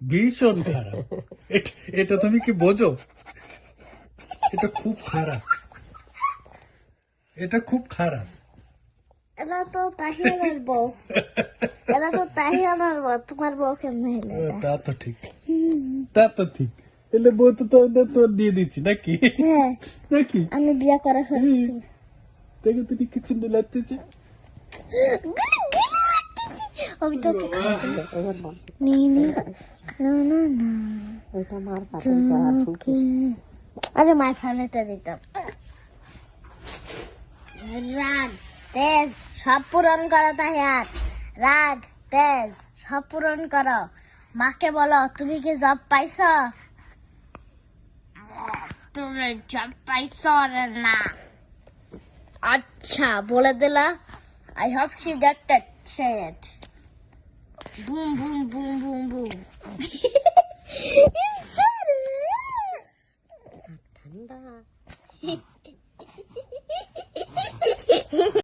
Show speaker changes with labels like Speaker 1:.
Speaker 1: ভীষণ খারাপ। এটা তুমি কি বোঝো? এটা খুব খারাপ, এটা খুব খারাপ।
Speaker 2: এটা তো তাহিয়ানার বউ, এটা তো তাহিয়ানার বউ, তোমার বউ কেমন হলো এটা?
Speaker 1: তা তো ঠিক, তা তো ঠিক। এলে বউ তো তোর দিয়ে দিচ্ছি নাকি?
Speaker 2: হ্যাঁ,
Speaker 1: নাকি
Speaker 2: আমি বিয়ে করে ফেলছি।
Speaker 1: দেখে তুমি কি চিন্তা লাগতেছে?
Speaker 2: আমি তোকে আরে মার ফালাতে দিতাম। রাগ তেজ সব পূরণ করো তাহিয়ার, রাগ তেজ সব পূরণ করো। মাকে বলো তুমি কি জব পাইছো? তুমি জব পাইছো না? আচ্ছা বলে দিলা। I hope she got that shit. Boom, boom, boom, boom, boom. It's so